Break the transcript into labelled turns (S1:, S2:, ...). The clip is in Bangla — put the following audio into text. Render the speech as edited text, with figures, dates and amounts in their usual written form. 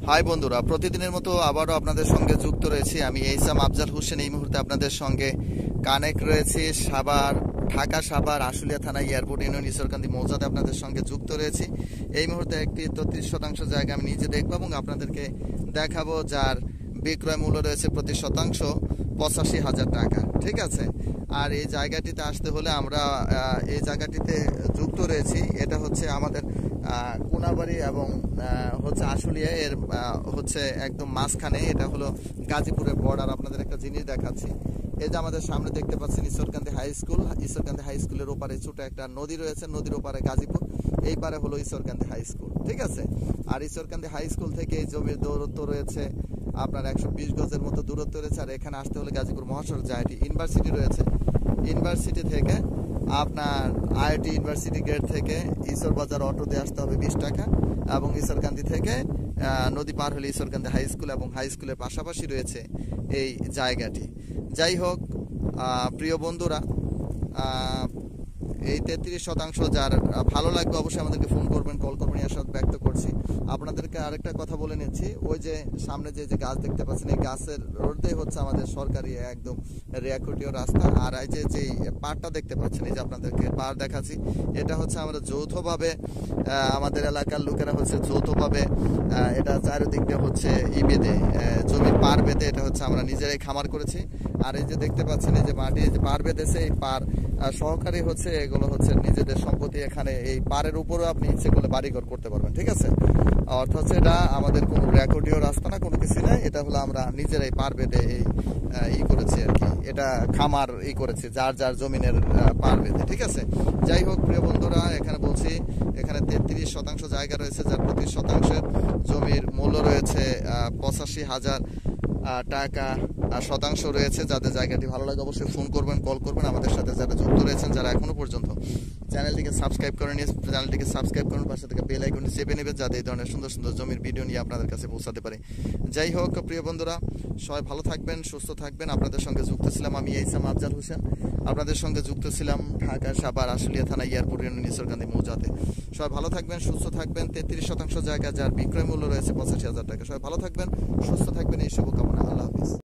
S1: হাই বন্ধুরা, প্রতিদিনের মতো আবারও আপনাদের সঙ্গে যুক্ত রয়েছি আমি এইসাম আফজাল হোসেন। এই মুহূর্তে আপনাদের সঙ্গে কানেক্ট রয়েছি ঢাকা সাভার আশুলিয়া থানা এয়ারপোর্ট ইউনিয়ন ঈশ্বরকান্দি মৌজাতে আপনাদের সঙ্গে যুক্ত রয়েছি। এই মুহূর্তে একটি 33% জায়গা আমি নিজে দেখবো এবং আপনাদেরকে দেখাবো, যার বিক্রয় মূল্য রয়েছে প্রতি শতাংশ 85,000 টাকা। ঠিক আছে, আর এই জায়গাটিতে আসতে হলে আমরা এই জায়গাটিতে যুক্ত রয়েছি। এটা হচ্ছে আমাদের কোনাবাড়ি এবং হচ্ছে আশুলিয়া এর হচ্ছে একদম মাঝখানে। এটা হলো গাজীপুরের বর্ডার। আপনাদের একটা জিনিস দেখাচ্ছি, এই যে আমাদের সামনে দেখতে পাচ্ছেন ঈশ্বরকান্দি হাই স্কুল। ঈশ্বরকান্দি হাই স্কুলের ওপারে ছোট একটা নদী রয়েছে, নদীর ওপারে গাজীপুর, এই পারে হলো ঈশ্বরকান্দি হাই স্কুল। ঠিক আছে, আর ঈশ্বরকান্দি হাই স্কুল থেকে এই জমির দূরত্ব রয়েছে আপনার 120 গজের মতো দূরত্ব রয়েছে। আর এখানে আসতে হলে গাজীপুর মহাসড়ক জাহাটি ইউনিভার্সিটি রয়েছে, ইউনিভার্সিটি থেকে আপনার আইআইটি ইউনিভার্সিটি গেট থেকে ঈশ্বর বাজার অটো দিয়ে আসতে হবে 20 টাকা, এবং ঈশ্বরকান্দি থেকে নদী পার হলে ঈশ্বরকান্দি হাই স্কুল, এবং হাই স্কুলের পাশাপাশি রয়েছে এই জায়গাটি। যাই হোক প্রিয় বন্ধুরা, এই 33% যার ভালো লাগবে অবশ্যই আমাদেরকে ফোন করবেন, কল করবেন, এর সাথে ব্যক্ত করছি। আপনাদেরকে আরেকটা কথা বলে নিচ্ছি, ওই যে সামনে যে গাছ দেখতে পাচ্ছেন, এই গাছের রোডটাই হচ্ছে আমাদের সরকারি একদম রেয়াকুটিও রাস্তা। আর এই যে পাড়টা দেখতে পাচ্ছেন, এই যে আপনাদেরকে পাড় দেখাচ্ছি, এটা হচ্ছে আমরা যৌথভাবে আমাদের এলাকার লোকেরা হচ্ছে যৌথভাবে এটা চারিদিক দিয়ে হচ্ছে বেঁধে জমির পাড় বেঁধে এটা হচ্ছে আমরা নিজেরাই খামার করেছি। আর এই যে দেখতে পাচ্ছেন, এই যে মাটি, এই যে পাড় বেঁধেছে, এই পাড় সহকারী হচ্ছে এগুলো হচ্ছে নিজেদের সম্পত্তি। এখানে এই পাড়ের উপরেও আপনি ইচ্ছে করলে বাড়িঘর করতে পারবেন। ঠিক আছে, অর্থাৎ হচ্ছে এটা আমাদের কোনো রেকর্ডীয় রাস্তা না, কোনো কিছু নাই। এটা হলো আমরা নিজেরাই পাড় বেঁধে এই করেছি আর কি, এটা খামার করেছি যার যার জমিনের পাড় বেঁধে। ঠিক আছে, যাই হোক প্রিয় বন্ধুরা, এখানে বলছি এখানে 33% জায়গা রয়েছে, যার প্রতি শতাংশের জমির মূল্য রয়েছে 85,000 টাকা শতাংশ রয়েছে। যাদের জায়গাটি ভালো লাগে অবশ্যই ফোন করবেন, কল করবেন। আমাদের সাথে যারা যুক্ত রয়েছেন, যারা এখনো পর্যন্ত চ্যানেলটিকে সাবস্ক্রাইব করেন, চ্যানেলটিকে সাবস্ক্রাইব করুন, পাশে থেকে বেল আইকনটি চেপে নেবেন, যাতে এই ধরনের সুন্দর সুন্দর জমির ভিডিও নিয়ে আপনাদের কাছে পৌঁছাতে পারে। যাই হোক প্রিয় বন্ধুরা, সবাই ভালো থাকবেন, সুস্থ থাকবেন। আপনাদের সঙ্গে যুক্ত ছিলাম আমি এইসাম আফজাল হোসেন। আপনাদের সঙ্গে যুক্ত ছিলাম ঢাকা সাভার আশুলিয়া থানা এয়ারপোর্ট ইউনিয়ন ঈশ্বরকান্দি মৌজাতে। সবাই ভালো থাকবেন, সুস্থ থাকবেন। 33% জায়গা, যার বিক্রয় মূল্য রয়েছে 85,000 টাকা। সবাই ভালো থাকবেন, সুস্থ থাকবেন, এই শুভকামনা। আল্লাহ হাফিজ।